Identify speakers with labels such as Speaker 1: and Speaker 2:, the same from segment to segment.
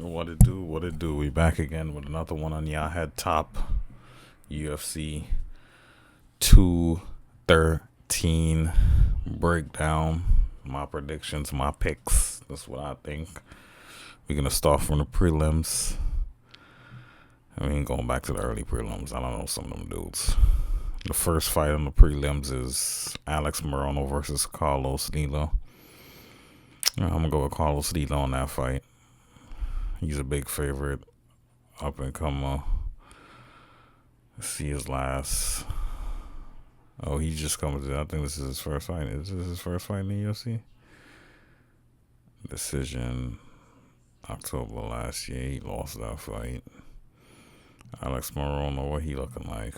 Speaker 1: What it do? What it do? We back again with another one on y'all head top UFC 213 breakdown. My predictions, my picks. That's what I think. We're gonna start from the prelims. I mean, going back to the early prelims. I don't know some of them dudes. The first fight on the prelims is Alex Morono versus Carlos Nilo. I'm gonna go with Carlos Nilo on that fight. He's a big favorite, up and comer. Let's see his last. Oh, he's just coming to. I think this is his first fight. Is this his first fight in the UFC? Decision, October last year. He lost that fight. Alex Morono, what he looking like?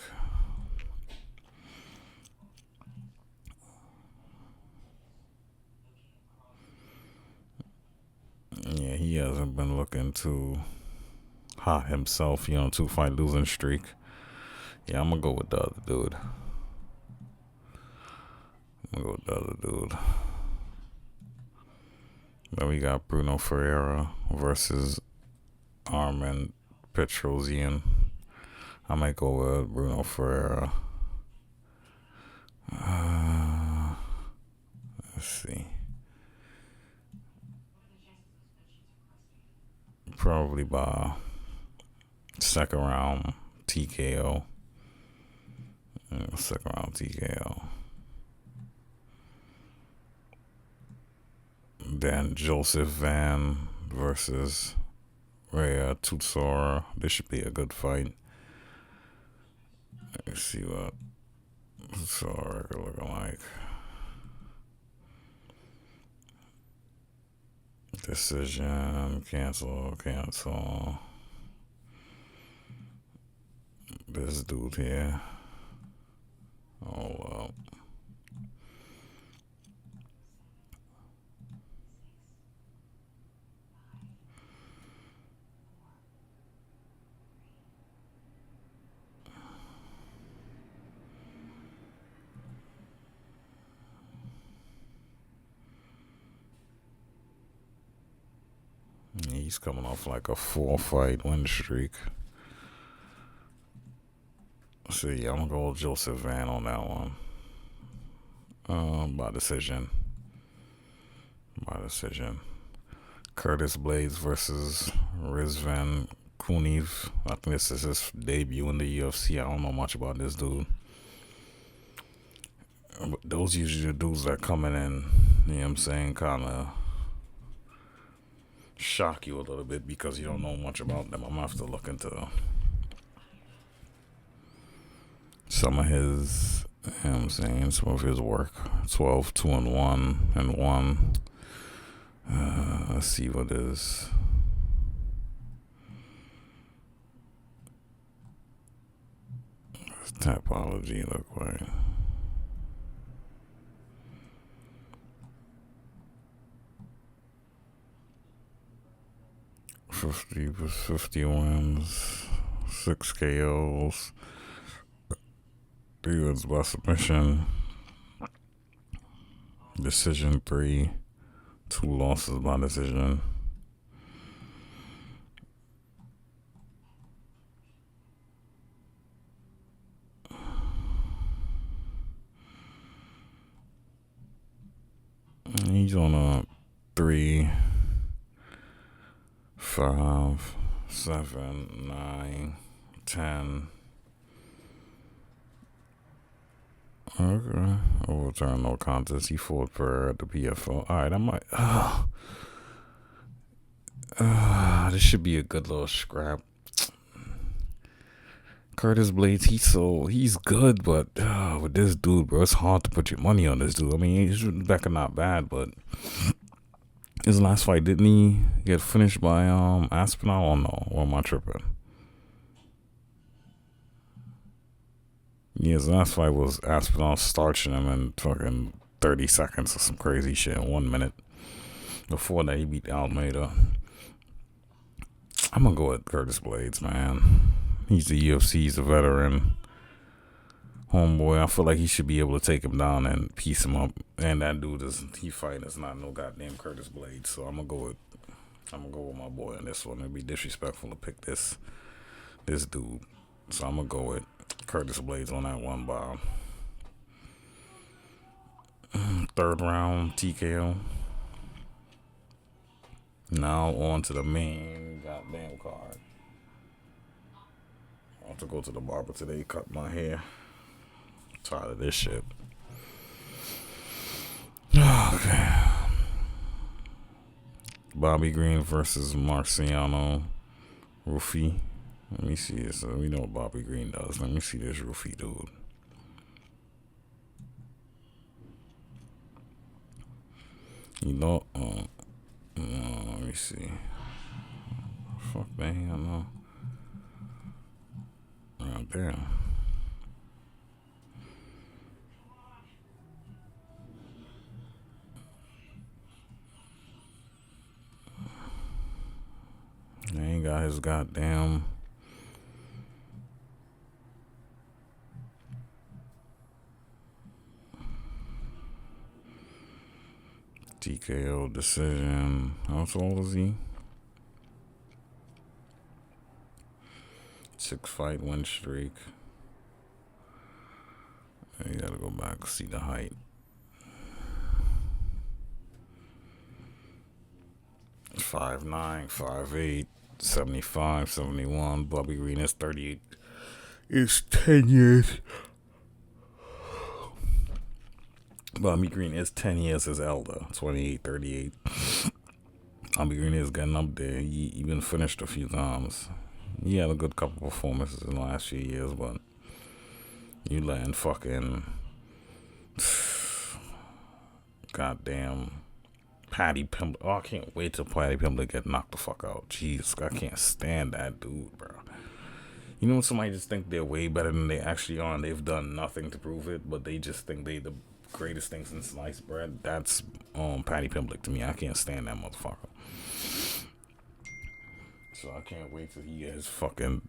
Speaker 1: Yeah, he hasn't been looking too hot himself. 2-fight losing streak. Yeah, I'm gonna go with the other dude. Then we got Bruno Ferreira versus Armen Petrosian. I might go with Bruno Ferreira. Let's see. Probably by second round TKO. Then Joseph Van versus Rhea Tutsora. This should be a good fight. Let's see what Tutsora looking like. Decision, cancel. This dude here. Hold up. He's coming off like a 4-fight win streak. So yeah, I'm gonna go with Joseph Van on that one. By decision. Curtis Blades versus Rizvan Kuniev. I think this is his debut in the UFC. I don't know much about this dude. But those usually the dudes that coming in, you know what I'm saying, kind of shock you a little bit because you don't know much about them. I'm gonna have to look into some of his, you know what I'm saying, some of his work. 12, 2-1 and 1. Let's see what his typology look like. 50 wins, 6 KOs, 3 wins by submission, decision 3, 2 losses by decision. He's on a 3, 5, 7, 9, 10. Okay. Overturn no contest. He fought Pereira at the PFL. Alright, I might. This should be a good little scrap. Curtis Blades, he's good, but with this dude, bro, it's hard to put your money on this dude. I mean, he's back and not bad, but his last fight, didn't he get finished by Aspinall or no? Or am I tripping? Yeah, his last fight was Aspinall starching him in fucking 30 seconds or some crazy shit in 1 minute. Before that, he beat Almeida. I'm gonna go with Curtis Blades, man. He's the UFC, he's a veteran. Homeboy, I feel like he should be able to take him down and piece him up. And that dude is not no goddamn Curtis Blades. So I'm gonna go with I'm gonna go with my boy on this one. It'd be disrespectful to pick this dude. So I'm gonna go with Curtis Blades on that one by third round TKO. Now on to the main goddamn card. I have to go to the barber today, cut my hair. I'm tired of this shit. Okay. Bobby Green versus Marciano Rufi. Let me see this. We know what Bobby Green does. Let me see this Rufi dude. You know, let me see. Fuck, man, I know. Oh, damn. He ain't got his goddamn TKO decision. How old is he? 6-fight win streak. You gotta go back and see the height. 5'9", 5'8", 75, 71. Bobby Green is 38. It's 10 years. Bobby Green is 10 years his elder. 28, 38. Bobby Green is getting up there. He even finished a few times. He had a good couple performances in the last few years, but you letting fucking goddamn Paddy Pimblett. Oh, I can't wait till Paddy Pimblett get knocked the fuck out. Jeez, I can't stand that dude, bro. You know when somebody just think they're way better than they actually are and they've done nothing to prove it, but they just think they the greatest thing since sliced bread? That's Paddy Pimblett to me. I can't stand that motherfucker. So I can't wait till he gets his fucking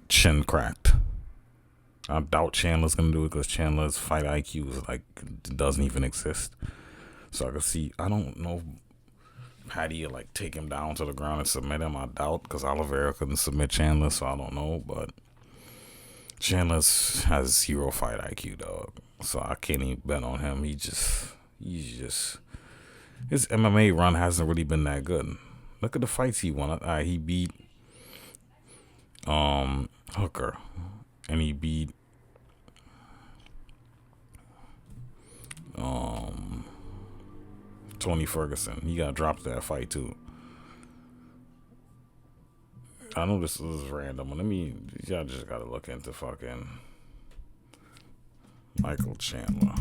Speaker 1: chin cracked. I doubt Chandler's gonna do it because Chandler's fight IQ is like doesn't even exist. So I can see. I don't know if Paddy will like take him down to the ground and submit him. I doubt because Oliveira couldn't submit Chandler, so I don't know. But Chandler has 0 fight IQ, dog. So I can't even bet on him. He's just his MMA run hasn't really been that good. Look at the fights he won. He beat Hooker, and he beat Tony Ferguson. He got dropped that fight too. I know this is random. Y'all just gotta look into fucking Michael Chandler.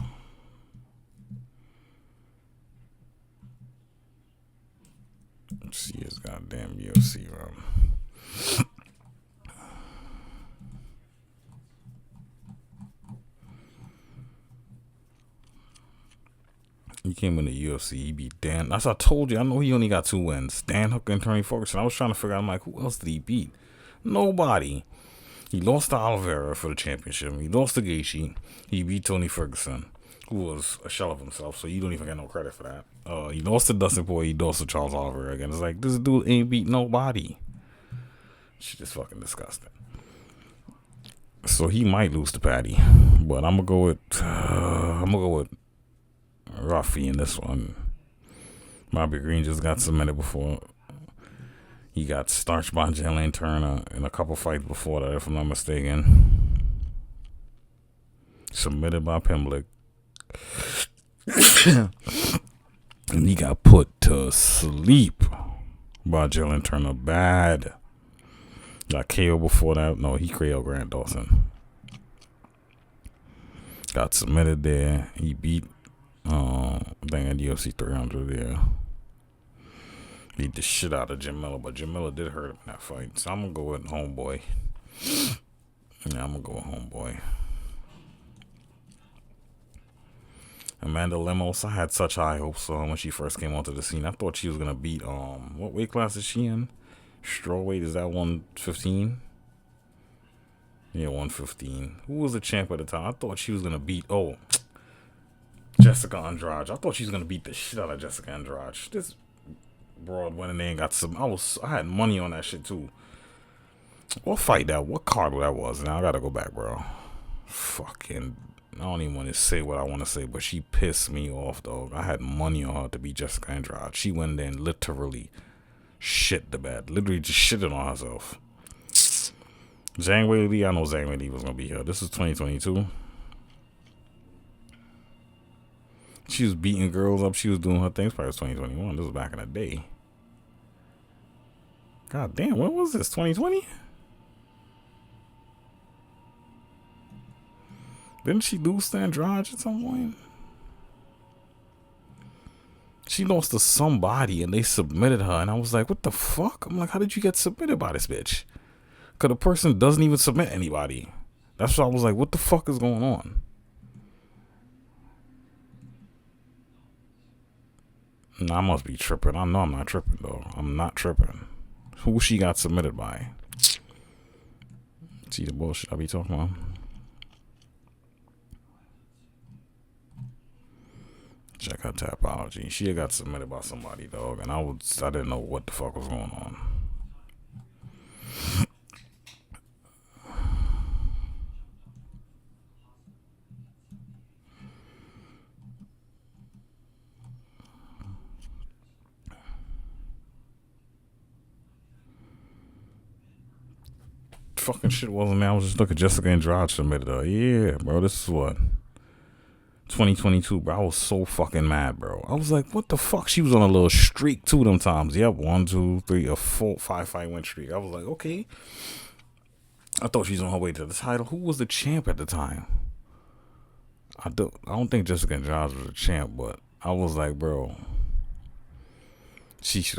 Speaker 1: Let's see his goddamn UFC run. He came in the UFC. He beat Dan. As I told you, I know he only got 2 wins. Dan Hooker and Tony Ferguson. I was trying to figure out, I'm like, who else did he beat? Nobody. He lost to Oliveira for the championship. He lost to Gaethje. He beat Tony Ferguson, who was a shell of himself, so you don't even get no credit for that. He lost to Dustin Poirier. He lost to Charles Oliveira again. It's like, this dude ain't beat nobody. Shit is fucking disgusting. So he might lose to Paddy, but I'm gonna go with Ruffy in this one. Bobby Green just got submitted before. He got starched by Jalen Turner in a couple fights before that, if I'm not mistaken. Submitted by Pimblett. And he got put to sleep by Jalen Turner. Bad. Got KO before that. No, he KO Grant Dawson. Got submitted there. He beat thing at UFC 300 there. Beat the shit out of Jim Miller, but Jim Miller did hurt him in that fight. So I'm gonna go with Homeboy. Yeah, I'm gonna go with Homeboy. Amanda Lemos, I had such high hopes when she first came onto the scene. I thought she was gonna beat what weight class is she in? Strawweight, is that 115? Yeah, 115. Who was the champ at the time? I thought she was gonna beat Jessica Andrade. I thought she was gonna beat the shit out of Jessica Andrade. broad went in there and got some. I had money on that shit too. What fight that? What card that was? Now I gotta go back, bro. Fucking, I don't even want to say what I want to say, but she pissed me off, dog. I had money on her to be Jessica Andrade. She went there and literally shit the bed. Literally just shitted on herself. Zhang Weili, I know Zhang Weili was gonna be here. This is 2022. She was beating girls up. She was doing her things. Probably was 2021. This was back in the day. God damn, when was this? 2020? Didn't she lose to Andrade at some point? She lost to somebody and they submitted her. And I was like, what the fuck? I'm like, how did you get submitted by this bitch? Because the person doesn't even submit anybody. That's why I was like, what the fuck is going on? Nah, I must be tripping. I know I'm not tripping, though. I'm not tripping. Who she got submitted by? See the bullshit I be talking about? Check her Tapology. She got submitted by somebody, dog, and I didn't know what the fuck was going on. Fucking shit wasn't there. I was just looking. Jessica Andrade submitted her. Yeah, bro. This is what 2022, bro. I was so fucking mad, bro. I was like, what the fuck? She was on a little streak too them times. Yep, 1, 2, 3, a 4, 5 fight win streak. I was like, okay. I thought she was on her way to the title. Who was the champ at the time? I don't think Jessica Andrade was a champ, but I was like, bro.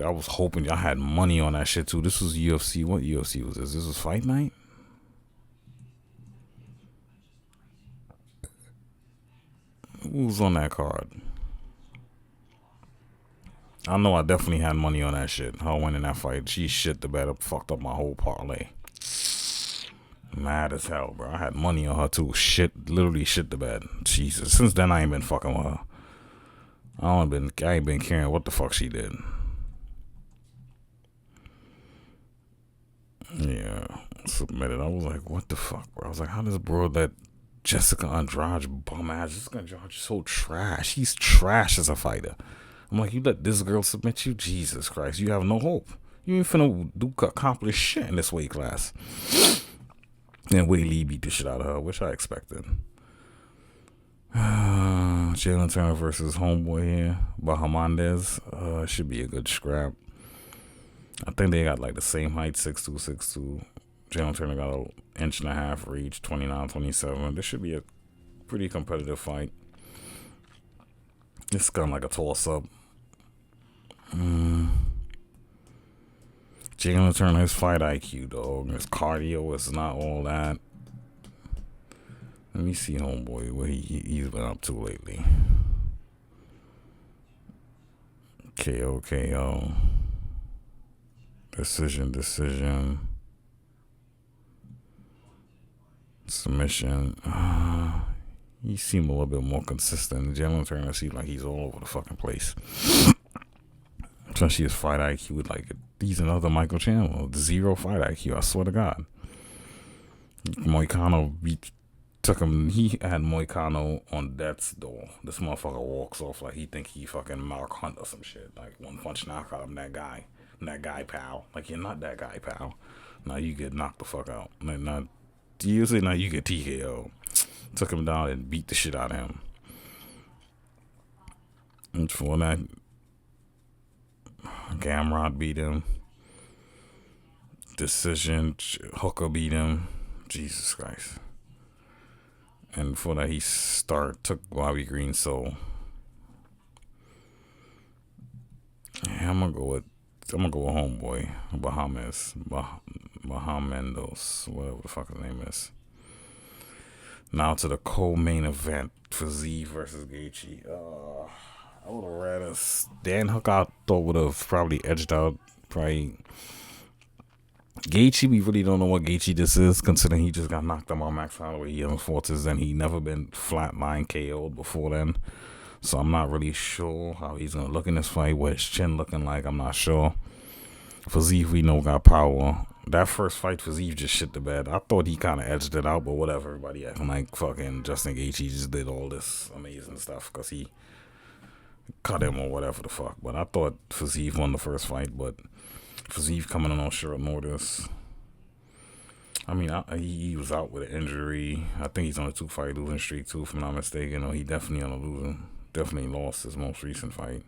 Speaker 1: I was hoping I had money on that shit too. This was UFC. What UFC was this? This was Fight Night? Who was on that card? I know I definitely had money on that shit. Her winning that fight. She shit the bed up, fucked up my whole parlay. Mad as hell, bro. I had money on her too. Literally shit the bed. Jesus. Since then I ain't been fucking with her. I ain't been caring what the fuck she did. Yeah, submitted. I was like, what the fuck, bro? I was like, how does bro let Jessica Andrade bum ass? Jessica Andrade is so trash. She's trash as a fighter. I'm like, you let this girl submit you? Jesus Christ, you have no hope. You ain't finna accomplish shit in this weight class. And Weili beat the shit out of her, which I expected. Jalen Turner versus homeboy here, Bahamandez. Should be a good scrap. I think they got like the same height, 6'2", 6'2". Jalen Turner got an inch and a half reach, 29-27. This should be a pretty competitive fight. It's kind of like a toss-up. Jalen Turner, his fight IQ, dog. His cardio is not all that. Let me see, homeboy, what he's been up to lately. KO. Decision. Submission. He seemed a little bit more consistent. Jalen Turner seems like he's all over the fucking place. Especially his fight IQ. Like, he's another Michael Chandler. 0 fight IQ, I swear to God. Moicano took him. He had Moicano on death's door. This motherfucker walks off like he think he fucking Mark Hunt or some shit. Like, one punch knockout. I'm that guy. I'm that guy, pal. Like, you're not that guy, pal. Now you get knocked the fuck out. Like, now you get TKO. Took him down and beat the shit out of him. And for that, Gamrot beat him. Decision. Hooker beat him. Jesus Christ. And before that, he took Bobby Green. So yeah, I'm gonna go with homeboy Bahamendos, whatever the fuck his name is. Now to the co-main event for Z versus Gaethje. I would have rather Dan Hook. I thought would have probably edged out. Probably Gaethje. We really don't know what Gaethje this is, considering he just got knocked out by Max Holloway. He hasn't fought since then. He never been flatline KO'd before then. So I'm not really sure how he's gonna look in this fight. What his chin looking like, I'm not sure. Fiziev, we know, got power. That first fight, Fiziev just shit the bed. I thought he kind of edged it out, but whatever. Everybody acting like fucking Justin Gaethje just did all this amazing stuff because he cut him or whatever the fuck. But I thought Fiziev won the first fight, but Fiziev coming in on short notice. I mean, he was out with an injury. I think he's on a 2-fight losing streak too, if I'm not mistaken. Or he definitely on a losing. Definitely lost his most recent fight.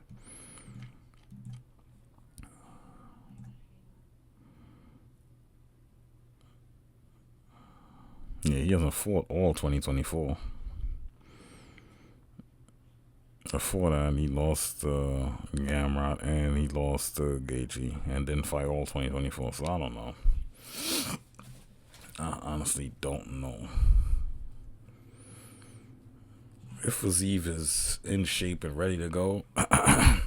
Speaker 1: Yeah, he hasn't fought all 2024. Before that, he lost to Gamrot and he lost to Gaethje and didn't fight all 2024. So I don't know. I honestly don't know. If Fiziev is in shape and ready to go, I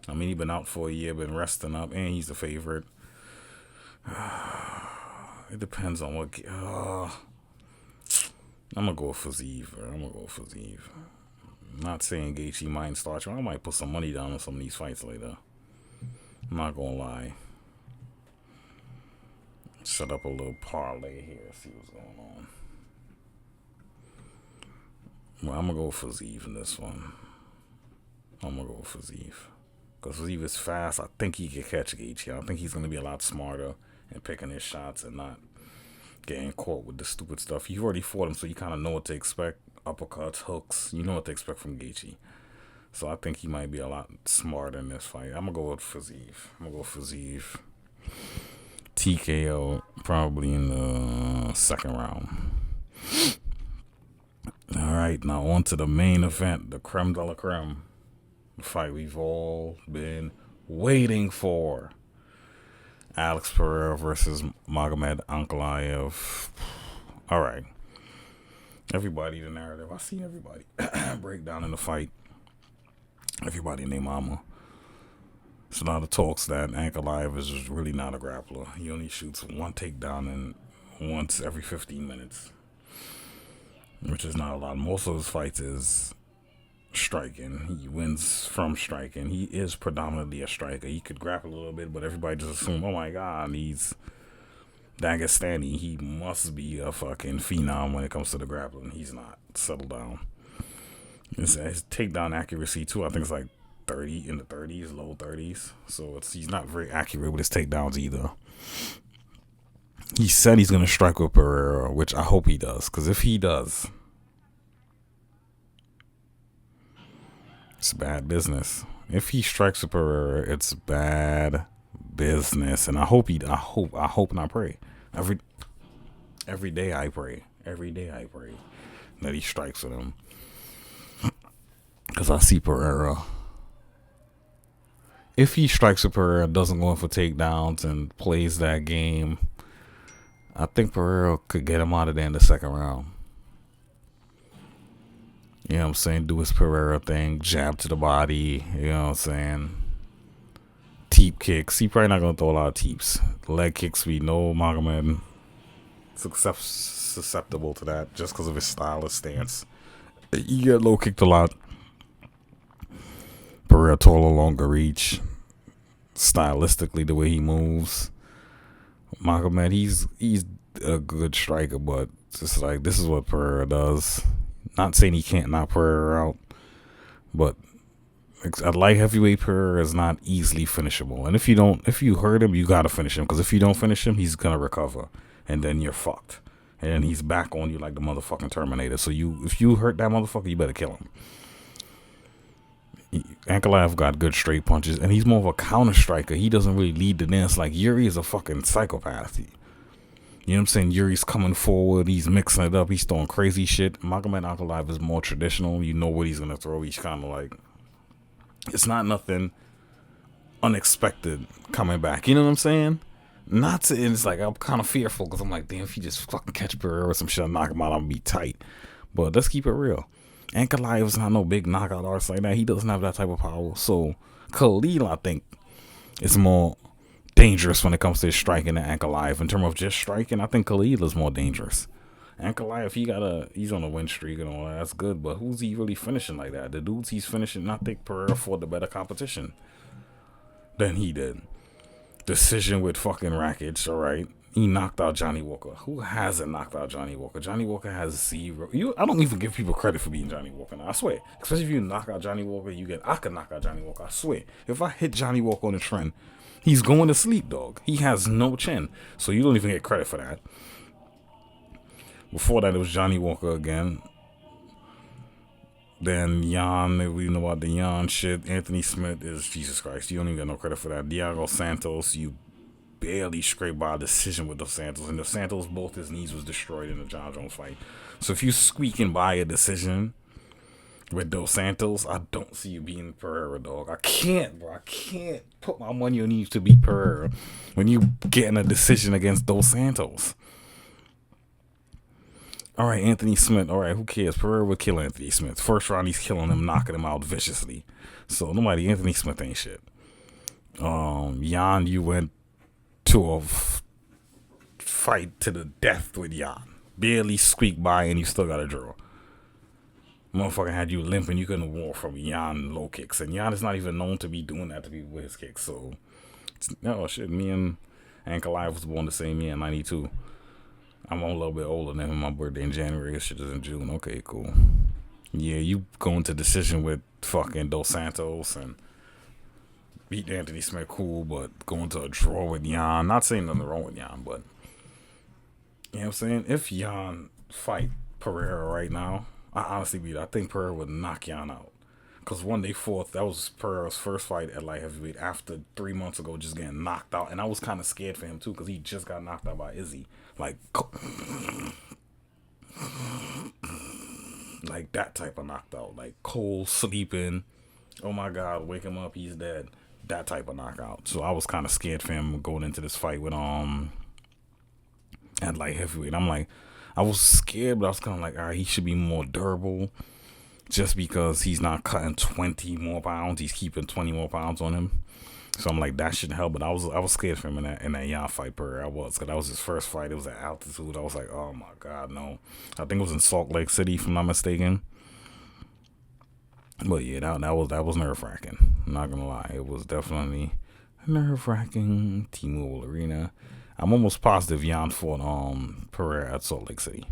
Speaker 1: mean, he's been out for a year, been resting up, and he's the favorite. It depends on what. I'm gonna go with Fiziev. I'm not saying Gaethje might start. I might put some money down on some of these fights later. I'm not gonna lie. Set up a little parlay here. See what's going on. Well, I'm gonna go with Fiziev in this one. Because Fiziev is fast. I think he can catch Gaethje. I think he's gonna be a lot smarter in picking his shots and not getting caught with the stupid stuff. You already fought him, so you kind of know what to expect. Uppercuts, hooks. You know what to expect from Gaethje. So I think he might be a lot smarter in this fight. I'm gonna go with Fiziev. TKO probably in the second round. Alright, now on to the main event, the creme de la creme. The fight we've all been waiting for. Alex Pereira versus Magomed Ankalaev. Alright. Everybody, the narrative. I seen everybody break down in the fight. Everybody named Mama. So now the talks that Ankalaev is just really not a grappler. He only shoots one takedown and once every 15 minutes. Which is not a lot. Most of his fights is striking. He wins from striking. He is predominantly a striker. He could grapple a little bit, but everybody just assume, oh my god, he's Dagestani. He must be a fucking phenom when it comes to the grappling. He's not. Settle down. His takedown accuracy too, I think it's like 30 in the 30s, low 30s. So he's not very accurate with his takedowns either. He said he's going to strike with Pereira, which I hope he does. Because if he does, it's bad business. If he strikes with Pereira, it's bad business. And I hope and I pray. Every day I pray that he strikes with him. Because I see Pereira. If he strikes with Pereira, doesn't go in for takedowns and plays that game, I think Pereira could get him out of there in the second round. You know what I'm saying? Do his Pereira thing. Jab to the body. You know what I'm saying? Teep kicks. He probably not going to throw a lot of teeps. Leg kicks, we know Magomed susceptible to that just because of his style, his stance. You get low kicked a lot. Pereira taller, longer reach. Stylistically, the way he moves. Magomed, he's a good striker, but just like this is what Pereira does. Not saying he can't knock Pereira out, but a light heavyweight Pereira is not easily finishable. And if you hurt him, you gotta finish him. Because if you don't finish him, he's gonna recover, and then you're fucked. And then he's back on you like the motherfucking Terminator. So if you hurt that motherfucker, you better kill him. Ankalaev got good straight punches, and he's more of a counter striker. He doesn't really lead the dance. Like Yuri is a fucking psychopath. You know what I'm saying? Yuri's coming forward. He's mixing it up. He's throwing crazy shit. Magomed Ankalaev is more traditional. You know what he's gonna throw. He's kind of like, it's not nothing unexpected coming back. You know what I'm saying? Not to, and it's like I'm kind of fearful because I'm like, damn, if he just fucking catch Pereira or some shit, knock him out, I'm gonna be tight. But let's keep it real. Ankalaev is not no big knockout artist like that. He doesn't have that type of power. So Khalil, I think, is more dangerous when it comes to his striking than Ankalaev. In terms of just striking, I think Khalil is more dangerous. Ankalaev, he's on a win streak and all that. That's good, but who's he really finishing like that? The dudes he's finishing, I think Pereira fought the better competition than he did. Decision with fucking Rakic, alright. He knocked out Johnny Walker. Who hasn't knocked out Johnny Walker? Johnny Walker has zero. I don't even give people credit for beating Johnny Walker now, I swear. Especially if you knock out Johnny Walker, I can knock out Johnny Walker, I swear. If I hit Johnny Walker on the trend, he's going to sleep, dog. He has no chin. So you don't even get credit for that. Before that, it was Johnny Walker again. Then Jan, we know about the Jan shit. Anthony Smith is Jesus Christ. You don't even get no credit for that. Diego Santos, you barely scraped by a decision with Dos Santos. And Dos Santos, both his knees was destroyed in the John Jones fight. So if you squeaking by a decision with Dos Santos, I don't see you beating Pereira, dog. I can't, bro. I can't put my money on you to beat Pereira when you getting a decision against Dos Santos. All right, Anthony Smith. All right, who cares? Pereira would kill Anthony Smith. First round, he's killing him, knocking him out viciously. So nobody, Anthony Smith ain't shit. Jan, you went to a fight to the death with Jan. Barely squeaked by, and you still got a draw. Motherfucker had you limping. You couldn't walk from Jan low kicks, and Jan is not even known to be doing that to people with his kicks. So, oh shit, me and Ankalaev was born the same year in '92. I'm a little bit older than him. My birthday in January. His shit is in June. Okay, cool. Yeah, you going to decision with fucking Dos Santos and beat Anthony Smith, cool, but going to a draw with Jan. Not saying nothing wrong with Jan, but you know what I'm saying? If Jan fight Pereira right now, I think Pereira would knock Jan out. Because one day fought, that was Pereira's first fight at light heavyweight after 3 months ago just getting knocked out. And I was kind of scared for him too because he just got knocked out by Izzy. Like that type of knocked out. Like cold, sleeping. Oh my God, wake him up, he's dead. That type of knockout. So I was kind of scared for him going into this fight with at light heavyweight. I'm like, I was scared, but I was kind of like, all right, he should be more durable. Just because he's not cutting 20 more pounds, he's keeping 20 more pounds on him. So I'm like, that should help. But I was scared for him in that Jan fight. Pereira, because that was his first fight. It was at altitude. I was like, oh my God, no. I think it was in Salt Lake City, if I'm not mistaken. But yeah, that was nerve wracking. I'm not gonna lie, it was definitely nerve wracking. T-Mobile Arena. I'm almost positive Jan fought Pereira at Salt Lake City.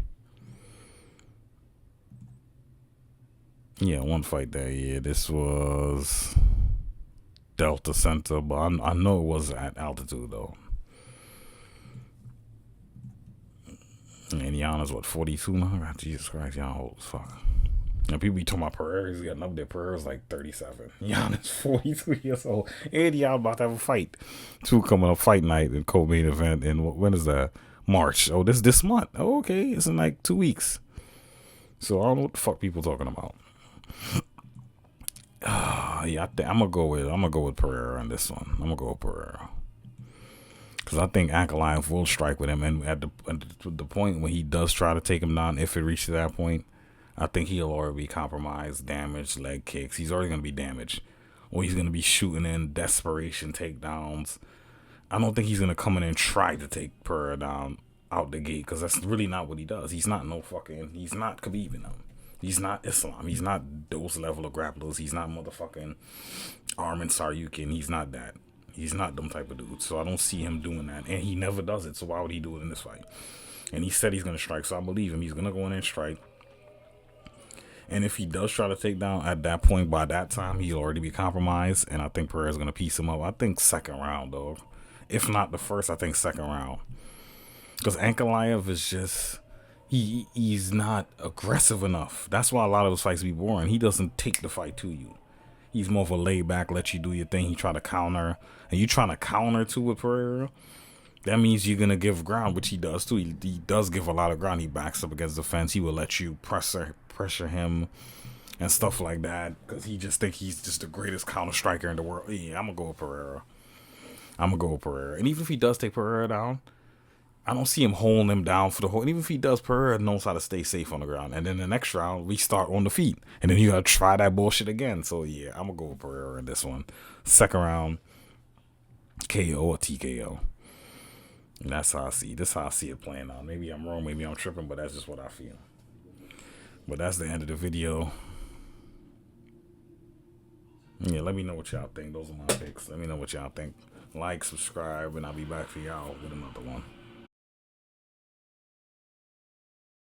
Speaker 1: Yeah, one fight that year. This was Delta Center, but I know it was at altitude though. And Jan is what, 42 now? God, Jesus Christ, Jan old as fuck. And people be talking about Pereira. He's getting up there. Pereira's like 37. Jan is 42 years old. And Jan about to have a fight. Two coming up, fight night and co-main event. And when is that? March. Oh, this month. Oh, okay. It's in like 2 weeks. So I don't know what the fuck people talking about. Yeah, I'm gonna go with Pereira on this one. I'm gonna go with Pereira because I think Ankalaev will strike with him, and at the point when he does try to take him down, if it reaches that point, I think he'll already be compromised, damaged, leg kicks. He's already gonna be damaged, or he's gonna be shooting in desperation takedowns. I don't think he's gonna come in and try to take Pereira down out the gate because that's really not what he does. He's not he's not Khabib in them. He's not Islam. He's not those level of grapplers. He's not motherfucking Armin Saryukin. He's not that. He's not them type of dudes. So I don't see him doing that. And he never does it. So why would he do it in this fight? And he said he's going to strike. So I believe him. He's going to go in and strike. And if he does try to take down at that point, by that time, he'll already be compromised. And I think Pereira's going to piece him up. I think second round, dog. If not the first, I think second round. Because Ankalaev is just... He's not aggressive enough. That's why a lot of his fights be boring. He doesn't take the fight to you. He's more of a laid back, let you do your thing. He try to counter. And you trying to counter too with Pereira. That means you're going to give ground, which he does too. He does give a lot of ground. He backs up against the fence. He will let you pressure him and stuff like that. Because he just think he's just the greatest counter striker in the world. Yeah, I'm going to go with Pereira. And even if he does take Pereira down, I don't see him holding him down for the whole. And even if he does, Pereira knows how to stay safe on the ground. And then the next round, we start on the feet. And then you got to try that bullshit again. So, yeah, I'm going to go with Pereira in this one. Second round, KO or TKO. And that's how I see. This is how I see it playing out. Maybe I'm wrong. Maybe I'm tripping, but that's just what I feel. But that's the end of the video. Yeah, let me know what y'all think. Those are my picks. Let me know what y'all think. Like, subscribe, and I'll be back for y'all with another one.